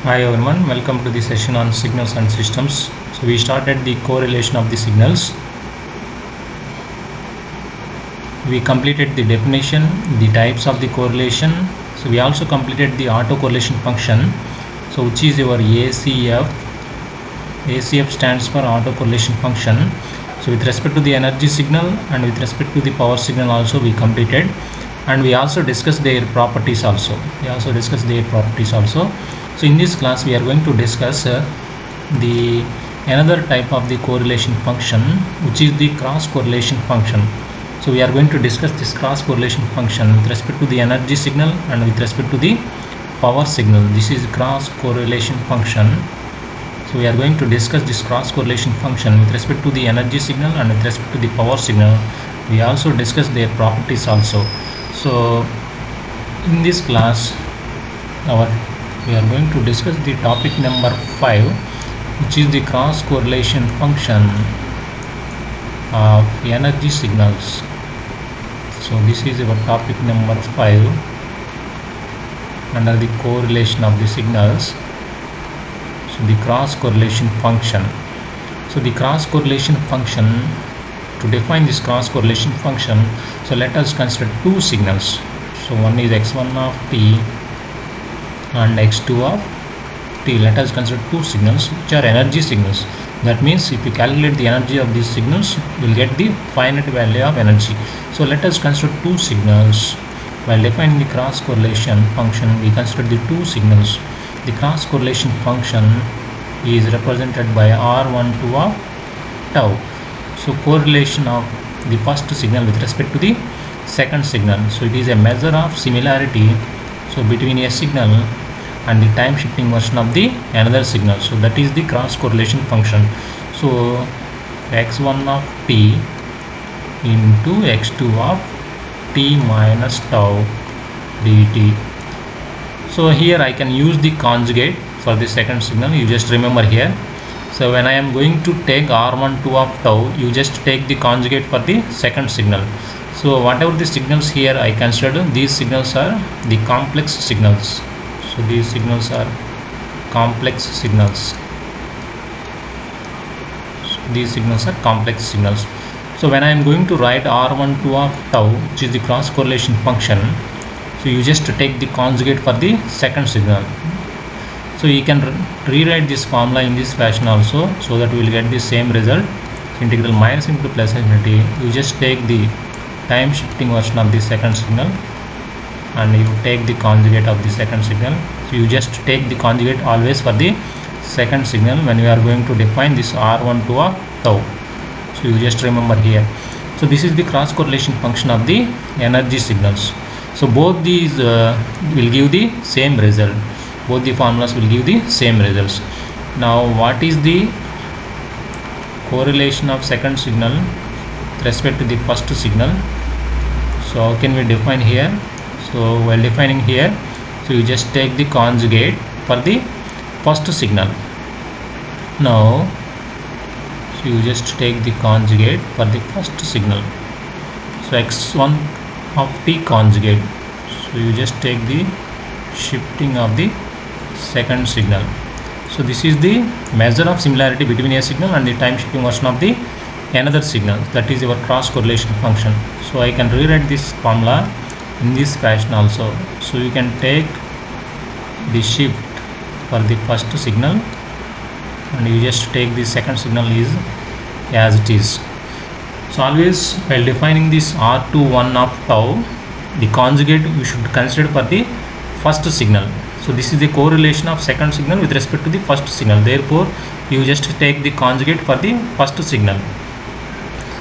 Hi everyone, welcome to the session on signals and systems. So we started the correlation of the signals. We completed the definition, the types of the correlation. So we also completed the autocorrelation function. So which is your ACF. ACF stands for autocorrelation function. So with respect to the energy signal and with respect to the power signal also we completed, and we also discussed their properties also. So in this class we are going to discuss the another type of the correlation function, which is the cross correlation function. So we are going to discuss this cross correlation function with respect to the energy signal and with respect to the power signal. This is cross correlation function. So we are going to discuss this cross correlation function with respect to the energy signal and with respect to the power signal. We also discuss their properties also. So in this class we are going to discuss the topic number 5, which is the cross correlation function of energy signals. So this is our topic number 5 under the correlation of the signals. So the cross correlation function. So the cross correlation function, to define this cross correlation function, so let us consider two signals. So one is x1 of t and x2 of t. Let us consider two signals which are energy signals. That means if you calculate the energy of these signals, you will get the finite value of energy. So let us consider two signals. While defining the cross correlation function, we consider the two signals. The cross correlation function is represented by R12 of tau. So correlation of the first signal with respect to the second signal. So it is a measure of similarity between a signal and the time shifting version of the another signal. So that is the cross correlation function. So x1 of t into x2 of t minus tau dt. So here I can use the conjugate for the second signal. You just remember here. So when I am going to take R12 of tau, you just take the conjugate for the second signal. So whatever the signals here I consider, these signals are the complex signals. So these signals are complex signals. So when I am going to write R12 of tau, which is the cross correlation function, so you just take the conjugate for the second signal. So you can rewrite this formula in this fashion also, so that we will get the same result. Integral minus into plus infinity. You just take the time shifting version of the second signal and you take the conjugate of the second signal. So you just take the conjugate always for the second signal when we are going to define this R12 of tau. So you just remember here. So this is the cross correlation function of the energy signals. So both these will give the same result. Both the formulas will give the same results. Now what is the correlation of second signal with respect to the first signal? So how can we define here? So while defining here, so you just take the conjugate for the first signal. Now so you just take the conjugate for the first signal. So x1 of t conjugate. So you just take the shifting of the second signal. So this is the measure of similarity between a signal and the time shifting version of the another signal. That is your cross correlation function. So I can rewrite this formula in this fashion also. So you can take the shift for the first signal and you just take the second signal is as it is. So always while defining this R21 of tau, the conjugate you should consider for the first signal. So this is the correlation of second signal with respect to the first signal. Therefore you just take the conjugate for the first signal.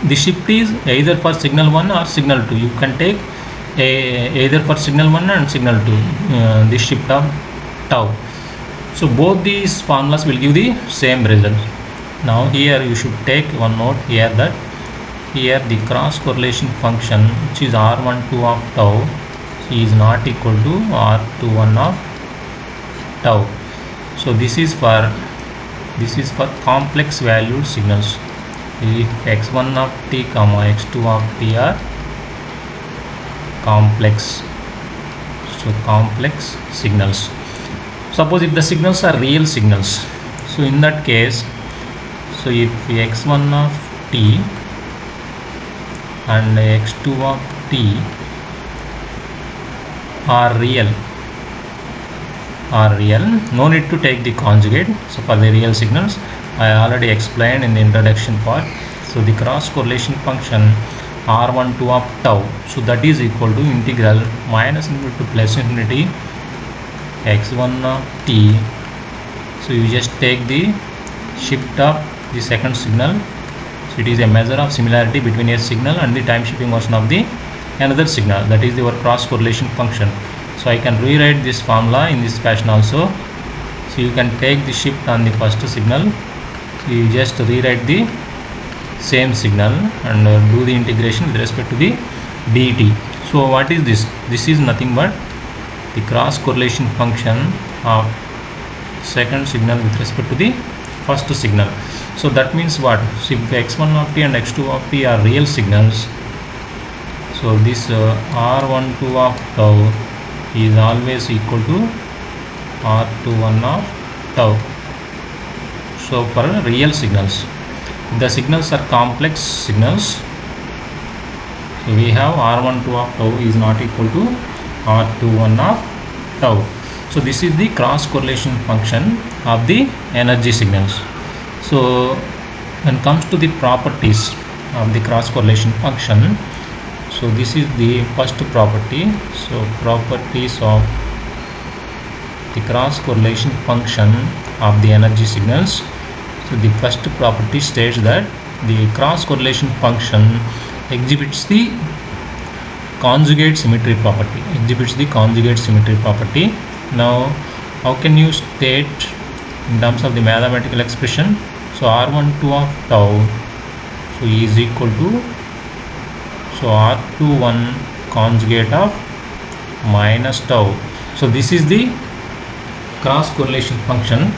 The shift is either for signal 1 or signal 2. You can take either for signal 1 and signal 2 the shift of tau. So both these formulas will give the same result. Now here you should take one note here, that here the cross correlation function, which is R12 of tau, is not equal to R21 of tau. So this is for complex valued signals. If x1 of t comma x2 of t are complex, so complex signals. Suppose if the signals are real signals, so in that case, so if x1 of t and x2 of t are real, no need to take the conjugate. So for the real signals, I already explained in the introduction part. So the cross correlation function r12 of tau, so that is equal to integral minus infinity to plus infinity x1 of t. So you just take the shift of the second signal. So it is a measure of similarity between a signal and the time shifting version of the another signal, that is your cross correlation function. So I can rewrite this formula in this fashion also. So you can take the shift on the first signal, you just rewrite the same signal and do the integration with respect to the dt. So what is this? This is nothing but the cross correlation function of second signal with respect to the first signal. So that means what? So if x1 of t and x2 of t are real signals, so this r12 of tau is always equal to r21 of tau. So for real signals, the signals are complex signals, so we have r12 of tau is not equal to r21 of tau. So this is the cross correlation function of the energy signals. So when it comes to the properties of the cross correlation function, so this is the first property. So properties of the cross correlation function of the energy signals. So the first property states that the cross correlation function exhibits the conjugate symmetry property. Now how can you state in terms of the mathematical expression? So r12 of tau so is equal to r21 conjugate of minus tau. So this is the cross correlation function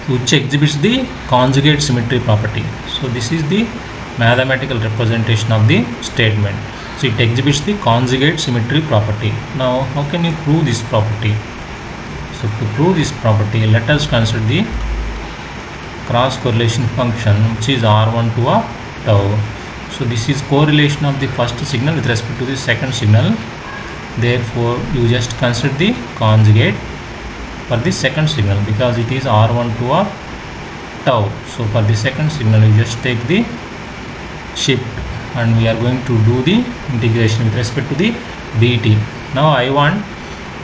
which exhibits the conjugate symmetry property. So this is the mathematical representation of the statement. So it exhibits the conjugate symmetry property. Now how can you prove this property? So to prove this property, let us consider the cross correlation function which is r12 of tau. So this is correlation of the first signal with respect to the second signal. Therefore you just consider the conjugate for the second signal because it is r12 of tau. So for the second signal you just take the shift and we are going to do the integration with respect to the dt. Now I want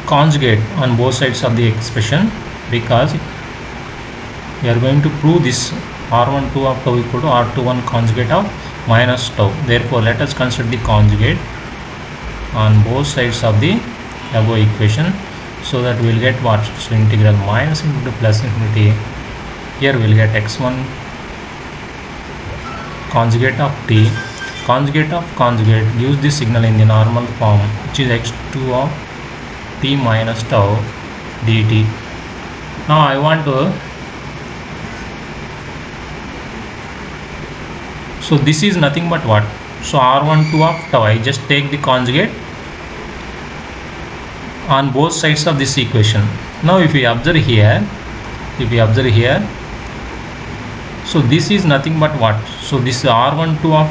conjugate on both sides of the expression because we are going to prove this r12 of tau equal to r21 conjugate of minus tau. Therefore let us consider the conjugate on both sides of the above equation, so that we will get what? So integral minus infinity to plus infinity. Here we will get x1 conjugate of t. Conjugate of conjugate gives the signal in the normal form, which is x2 of t minus tau dt. Now I want to, so this is nothing but what? So r12 of tau, I just take the conjugate on both sides of this equation. Now if we observe here, so this is nothing but what? So this r12 of,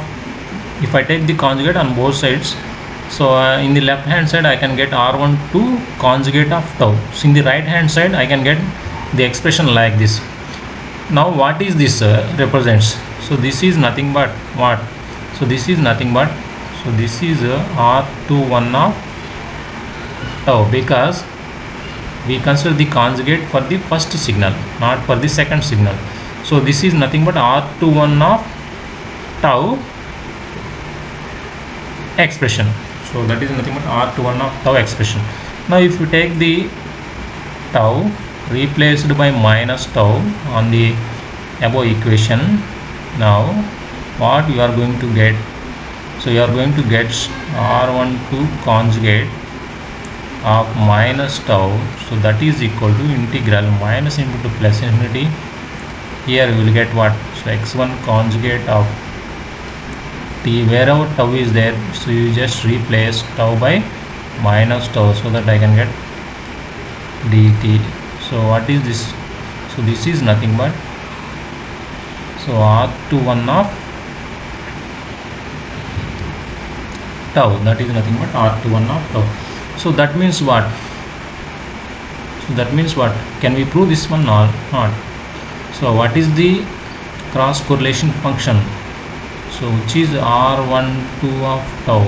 if I take the conjugate on both sides, so in the left hand side I can get r12 conjugate of tau. So in the right hand side I can get the expression like this. Now what is this represents? So this is nothing but what? So this is nothing but, so this is r21 of tau because we consider the conjugate for the first signal, not for the second signal. So this is nothing but r21 of tau expression. So that is nothing but r21 of tau expression. Now if you take the tau replaced by minus tau on the above equation, now what you are going to get? So you are going to get r12 conjugate of minus tau. So that is equal to integral minus infinity to plus infinity. Here we will get what? So x1 conjugate of t, wherever tau is there, so you just replace tau by minus tau so that I can get dt. So what is this? So this is nothing but, so R21 of tau, that is nothing but R21 of tau. So that means what? So that means what? Can we prove this one or not? So what is the cross correlation function? So which is R12 of tau.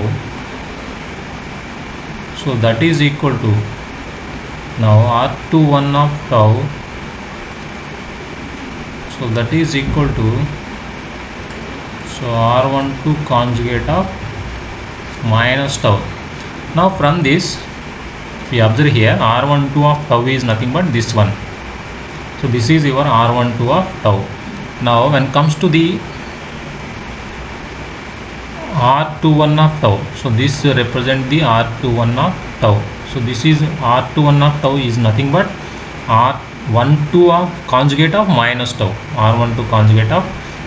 So that is equal to, now R21 of tau, so that is equal to, so R12 conjugate of minus tau. Now from this, if you observe here, R12 of tau is nothing but this one. So this is your R12 of tau. Now when comes to the R21 of tau, so this represent the R21 of tau. So this is R21 of tau is nothing but R12 of conjugate of minus tau, R12 conjugate of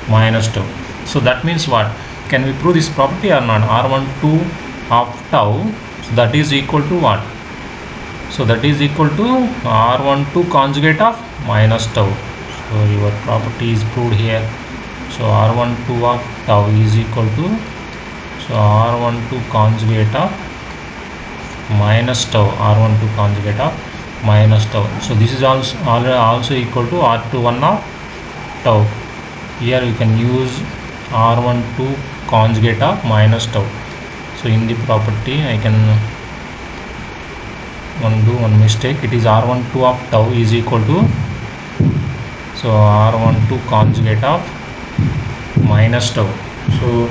minus tau. So that means what? Can we prove this property or not? R12 of tau, so that is equal to what? So that is equal to R12 conjugate of minus tau. So your property is proved here. So R12 of tau is equal to, so R12 conjugate of minus tau, R12 conjugate of minus tau. So this is also equal to R21 of tau. Here you can use R12 conjugate of minus tau. So in the property I can do one mistake. It is R12 of tau is equal to, so R12 conjugate of minus tau. So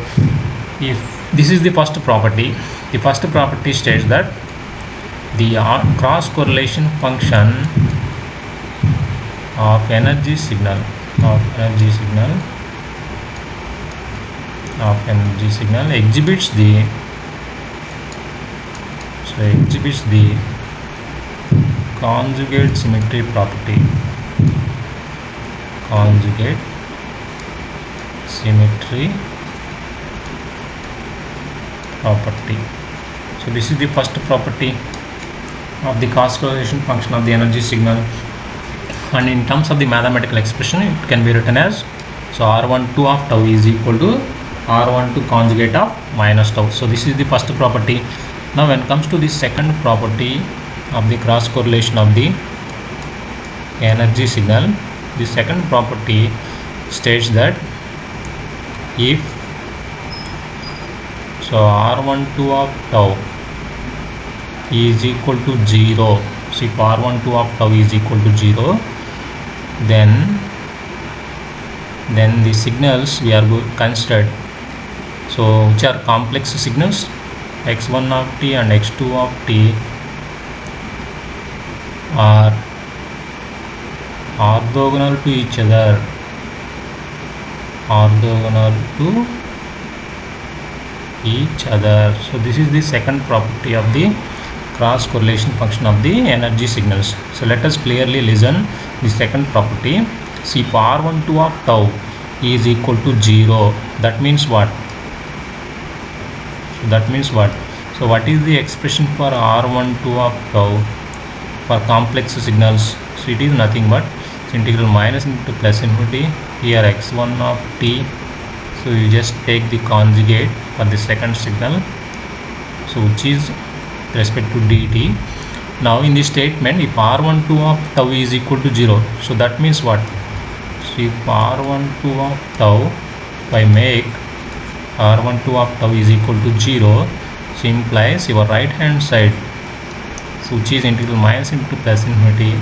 if this is the first property, the first property states that the cross correlation function of energy signal exhibits the conjugate symmetry property. Conjugate symmetry property. So this is the first property of the cross correlation function of the energy signal, and in terms of the mathematical expression it can be written as, so R12 of tau is equal to R12 conjugate of minus tau. So this is the first property. Now when it comes to the second property of the cross correlation of the energy signal, the second property states that if, so R12 of tau is equal to 0, so if R12 of tau is equal to 0, then the signals we are considered, so which are complex signals, x1 of t and x2 of t are orthogonal to each other, So this is the second property of the cross correlation function of the energy signals. So let us clearly listen the second property. See, if R12 of tau is equal to 0, that means what? So what is the expression for R12 of tau for complex signals? So it is nothing but integral minus into plus infinity, here x1 of t, so you just take the conjugate for the second signal, so which is respect to dt. Now in this statement, if R12 of tau is equal to 0, so that means what? So if R12 of tau, if I make R12 of tau is equal to 0, so implies your right hand side, so which is integral minus into plus infinity,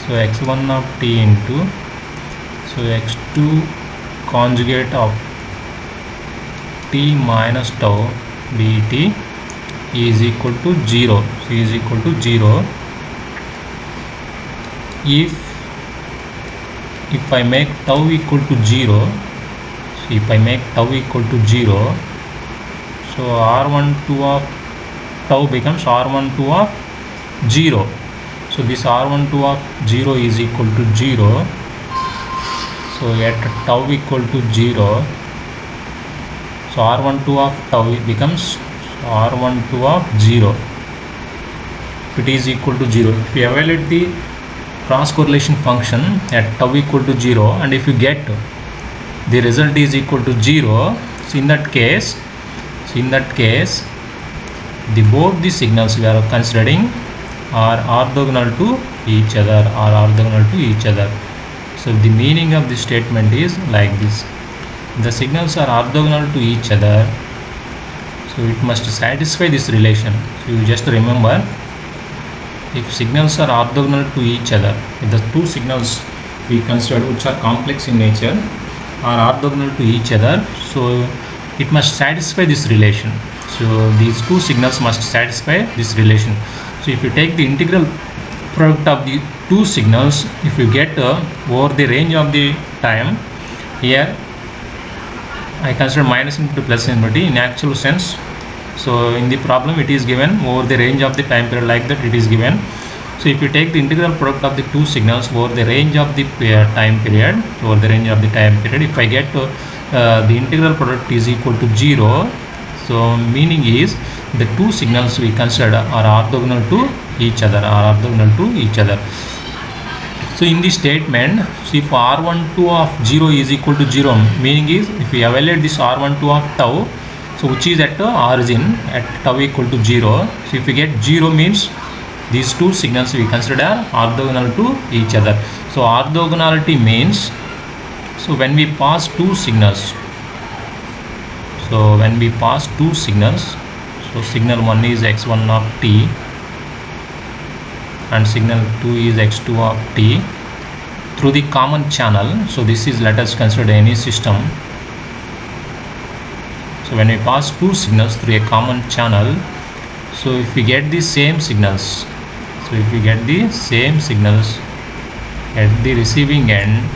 so x1 of t into, so x2 conjugate of t minus tau dt is equal to 0. So is equal to 0 if I make tau equal to 0. So if I make tau equal to 0, so R12 of tau becomes R12 of 0. So this R12 of 0 is equal to 0. So at tau equal to 0, so R12 of tau becomes R12 of 0. If it is equal to 0, if you evaluate the cross correlation function at tau equal to 0, and if you get the result is equal to 0, so in that case the both the signals we are considering are orthogonal to each other, So the meaning of this statement is like this: the signals are orthogonal to each other, so it must satisfy this relation. So you just remember, if signals are orthogonal to each other, if the two signals we consider which are complex in nature are orthogonal to each other, so it must satisfy this relation. So these two signals must satisfy this relation. So if you take the integral product of the two signals, if you get over the range of the time, here I consider minus infinity to plus infinity in actual sense. So in the problem it is given over the range of the time period, like that it is given. So if you take the integral product of the two signals over the range of the time period, if I get the integral product is equal to 0, so meaning is the two signals we consider are orthogonal to each other, So in this statement, so if R12 of 0 is equal to 0, meaning is if we evaluate this R12 of tau, so which is at the origin at tau equal to 0, so if we get 0 means these two signals we consider orthogonal to each other. So orthogonality means, so when we pass two signals, so signal 1 is x1 of t and signal 2 is x2 of t through the common channel. So this is, let us consider any system. So when we pass two signals through a common channel, so if we get the same signals, at the receiving end,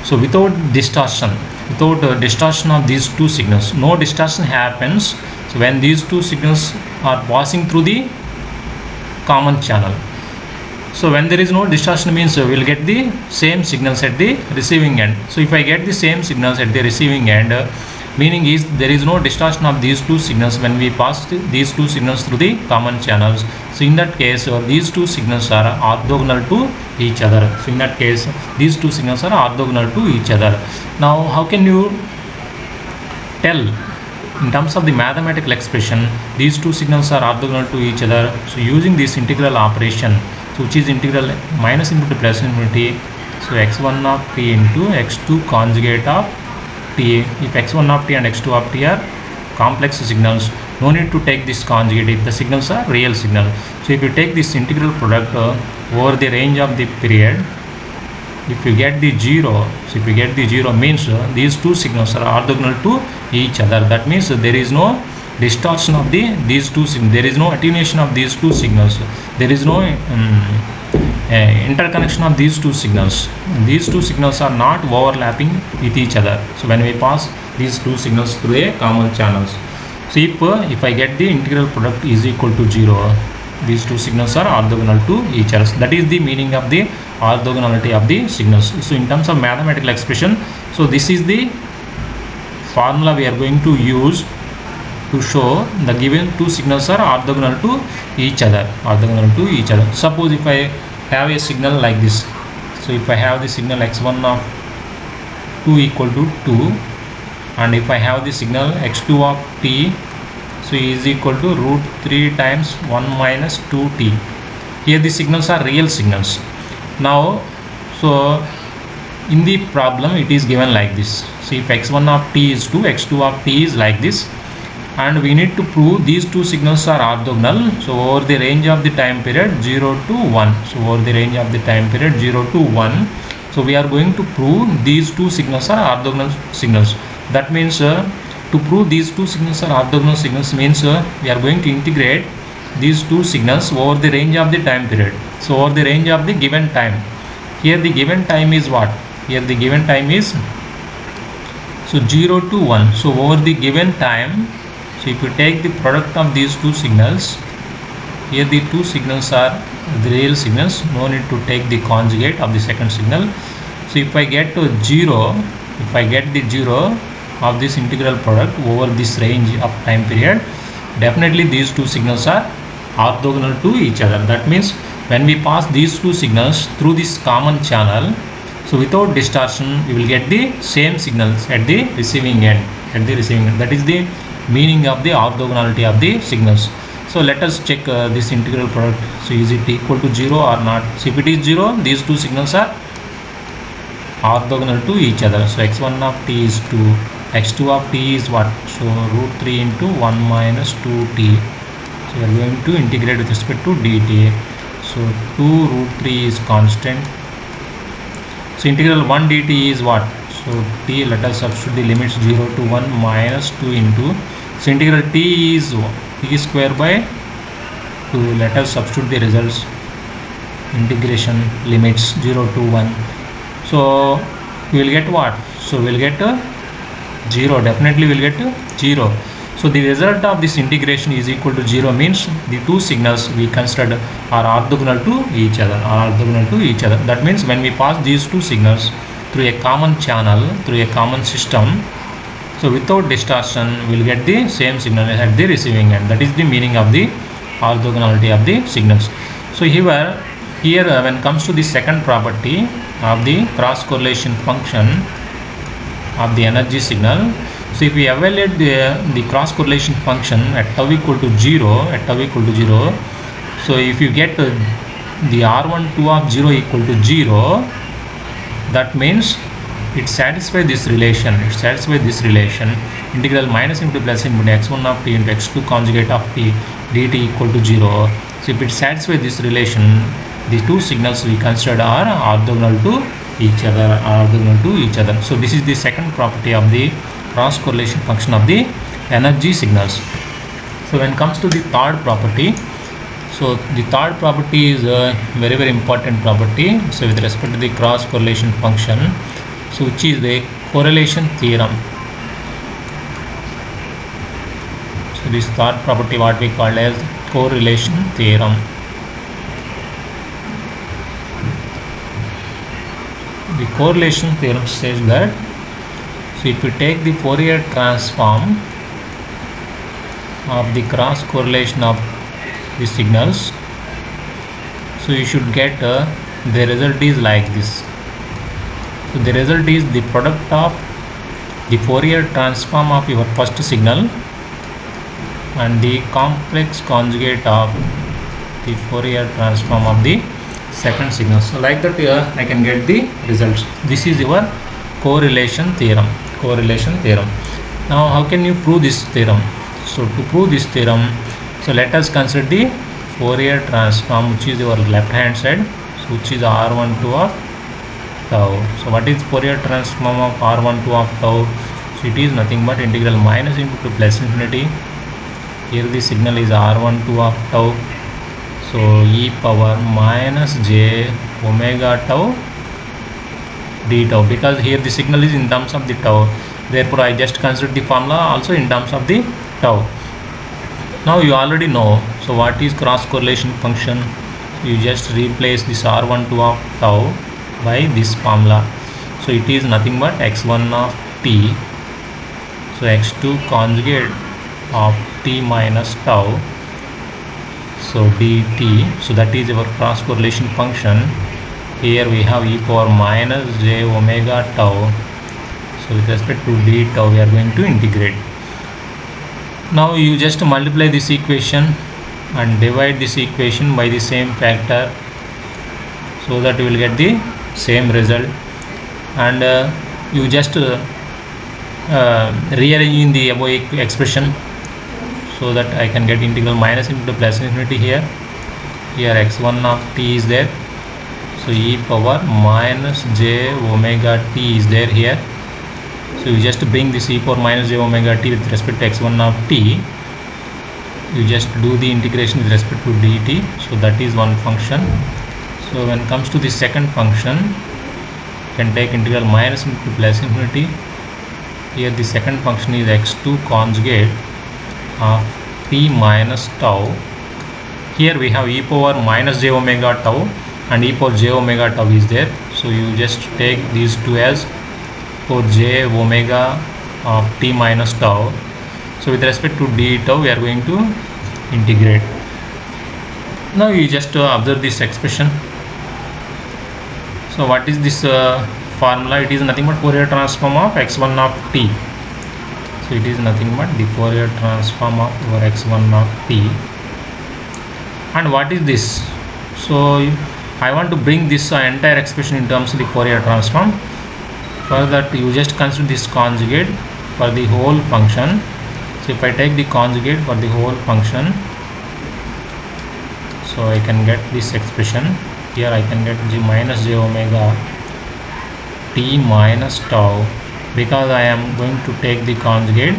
so without distortion of these two signals, no distortion happens. So when these two signals are passing through the common channel, so when there is no distortion means we will get the same signals at the receiving end. So if I get the same signals at the receiving end, meaning is there is no distortion of these two signals when we pass these two signals through the common channels. So in that case these two signals are orthogonal to each other. Now how can you tell in terms of the mathematical expression these two signals are orthogonal to each other? So using this integral operation, so which is integral minus infinity to plus infinity, so x1 of t into x2 conjugate of t. If x1 of t and x2 of t are complex signals, no need to take this conjugate if the signals are real signal. So if you take this integral product over the range of the period, if you get the 0, means these two signals are orthogonal to each other. That means there is no distortion of these two signals, there is no attenuation of these two signals, there is no interconnection of these two signals. These two signals are not overlapping with each other. So when we pass these two signals through a common channels, so if I get the integral product is equal to 0, these two signals are orthogonal to each other. That is the meaning of the orthogonality of the signals. So in terms of mathematical expression, so this is the formula we are going to use to show the given two signals are orthogonal to each other. Suppose if I have a signal like this, so if I have the signal x1 of 2 equal to 2, and if I have the signal x2 of t, so is equal to root 3 times 1 minus 2t. Here the signals are real signals. Now so in the problem it is given like this. So if x1 of t is 2, x2 of t is like this, and we need to prove these two signals are orthogonal. So over the range of the time period 0 to 1, so we are going to prove these two signals are orthogonal signals. That means to prove these two signals are orthogonal signals means we are going to integrate these two signals over the range of the time period. So over the range of the given time, here the given time is what? Here the given time is so 0 to 1. So over the given time, so if you take the product of these two signals, here the two signals are the real signals, no need to take the conjugate of the second signal. So if I get to 0, of this integral product over this range of time period, definitely these two signals are orthogonal to each other. That means when we pass these two signals through this common channel, so without distortion we will get the same signals at the receiving end. That is the meaning of the orthogonality of the signals. So let us check this integral product. So is it equal to 0 or not? So if it is 0, these two signals are orthogonal to each other. So x1 of t is 2, x2 of t is what? So root 3 into 1 minus 2t. So we are going to integrate with respect to dt. So 2 root 3 is constant. So integral 1 dt is what? So t, let us substitute the limits 0 to 1 minus 2 into, so integral t is t square by 2. Let us substitute the results. Integration limits 0 to 1. So we will get what? So we will get 0. Definitely we will get 0. So the result of this integration is equal to 0 means the two signals we considered are orthogonal to each other. That means when we pass these two signals through a common channel, through a common system, so without distortion we will get the same signal at the receiving end. That is the meaning of the orthogonality of the signals. So here when it comes to the second property of the cross correlation function of the energy signal, so if we evaluate the cross correlation function at tau equal to 0, so if you get the R12 of 0 equal to 0, that means it satisfies this relation. Integral minus into plus into x1 of t into x2 conjugate of t dt equal to 0. So if it satisfies this relation, the two signals we considered are orthogonal to each other. So this is the second property of the cross correlation function of the energy signals. So when it comes to the third property, so the third property is a very, very important property. So with respect to the cross correlation function, so which is the correlation theorem. So this third property what we call as correlation theorem. The correlation theorem says that, so if we take the Fourier transform of the cross correlation of the signals, so you should get the result is like this. So the result is the product of the Fourier transform of your first signal and the complex conjugate of the Fourier transform of the second signal. So like that I can get the results. This is your correlation theorem. Now how can you prove this theorem? So to prove this theorem, so let us consider the Fourier transform, which is your left hand side, so which is R12 of tau. So what is Fourier transform of R12 of tau? So it is nothing but integral minus into plus infinity. Here the signal is R12 of tau. So e power minus j omega tau d tau, because here the signal is in terms of the tau, therefore I just consider the formula also in terms of the tau. Now you already know, so what is cross correlation function? You just replace this R12 of tau by this formula. So it is nothing but x1 of t, so x2 conjugate of t minus tau, so dt. So that is our cross correlation function. Here we have e power minus j omega tau. So with respect to d tau we are going to integrate. Now you just multiply this equation and divide this equation by the same factor, so that you will get the same result. And you just rearrange in the above expression, so that I can get integral minus into plus infinity here. Here x1 of t is there, so e power minus j omega t is there here. So you just bring this e power minus j omega t with respect to x1 of t. You just do the integration with respect to dt. So that is one function. So when it comes to the second function, you can take integral minus into plus infinity. Here the second function is x2 conjugate of t minus tau. Here we have e power minus j omega tau and e power j omega tau is there. So you just take these two as for j omega of t minus tau. So with respect to d tau we are going to integrate. Now you just observe this expression. So what is this formula? It is nothing but Fourier transform of x1 of t. So it is nothing but the Fourier transform of your x1 of t. And what is this? So I want to bring this entire expression in terms of the Fourier transform. For that you just consider this conjugate for the whole function. So if I take the conjugate for the whole function, so I can get this expression. Here I can get minus j omega t minus tau, because I am going to take the conjugate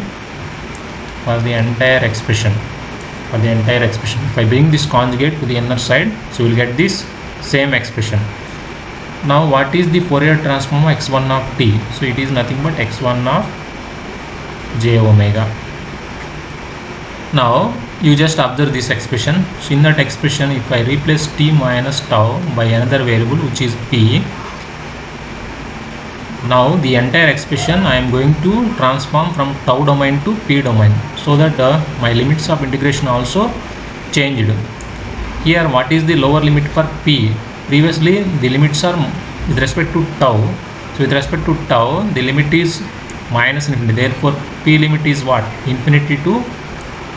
for the entire expression. If I bring this conjugate to the inner side, so we will get this same expression. Now what is the Fourier transform of x1 of t? So it is nothing but x1 of j omega. Now you just observe this expression. So in that expression, if I replace t minus tau by another variable which is p, now the entire expression I am going to transform from tau domain to p domain, so that my limits of integration also changed. Here what is the lower limit for p? Previously the limits are with respect to tau. So with respect to tau the limit is minus infinity, therefore p limit is what? Infinity to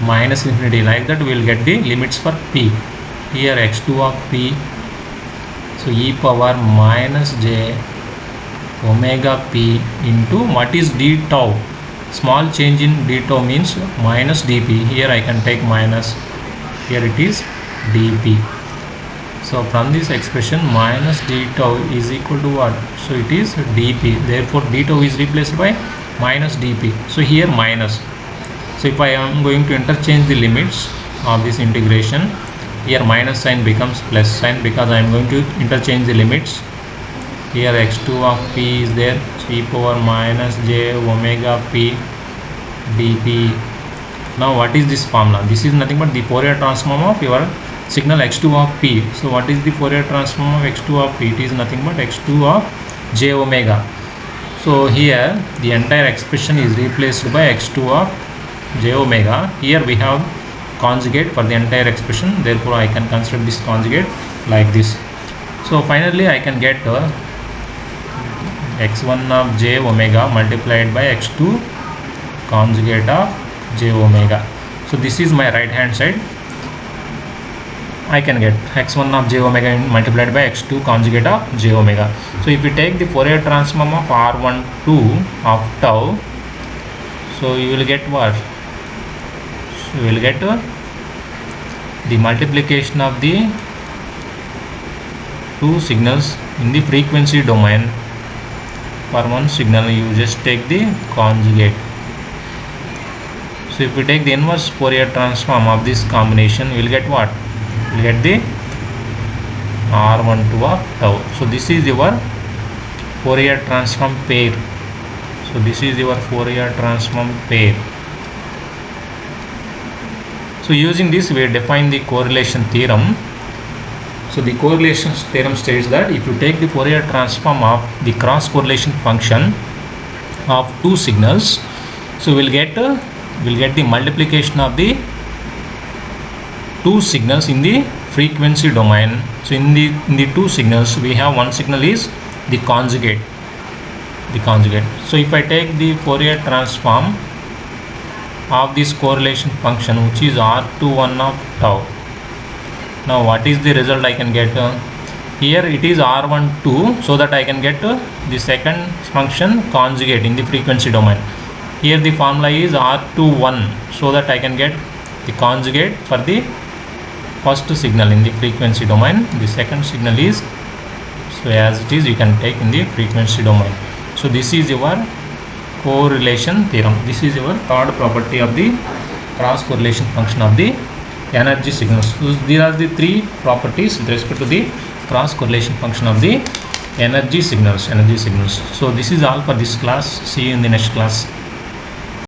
minus infinity. Like that we will get the limits for p. Here x2 of p, so e power minus j omega p into what is d tau. Small change in d tau means minus dp. Here I can take minus, here it is dp. So from this expression minus d tau is equal to what? So it is dp, therefore d tau is replaced by minus dp. So here minus. So if I am going to interchange the limits of this integration, here minus sign becomes plus sign, because I am going to interchange the limits. Here x2 of p is there, so e power minus j omega p dp. Now what is this formula? This is nothing but the Fourier transform of your signal x2 of p. So what is the Fourier transform of x2 of p? It is nothing but x2 of j omega. So here the entire expression is replaced by x2 of j omega. Here we have conjugate for the entire expression, therefore I can consider this conjugate like this. So finally I can get x1 of j omega multiplied by x2 conjugate of j omega. So this is my right hand side. I can get x1 of j omega multiplied by x2 conjugate of j omega. So if you take the Fourier transform of r12 of tau, so you will get what? So you will get the multiplication of the two signals in the frequency domain. For one signal you just take the conjugate. So if we take the inverse Fourier transform of this combination, you will get what? You will get the r12 of tau. So this is your Fourier transform pair. So this is your Fourier transform pair. So using this we define the correlation theorem. So the correlation theorem states that if you take the Fourier transform of the cross correlation function of two signals, so we'll get the multiplication of the two signals in the frequency domain. So in the two signals we have one signal is the conjugate. So if I take the Fourier transform of this correlation function which is r21 of tau, now what is the result I can get? Here it is r12, so that I can get the second function conjugate in the frequency domain. Here the formula is r21, so that I can get the conjugate for the first signal in the frequency domain. The second signal is, so as it is you can take in the frequency domain. So this is your correlation theorem. This is your third property of the cross correlation function of the energy signals. So these are the three properties with respect to the cross correlation function of the energy signals. So this is all for this class. See you in the next class.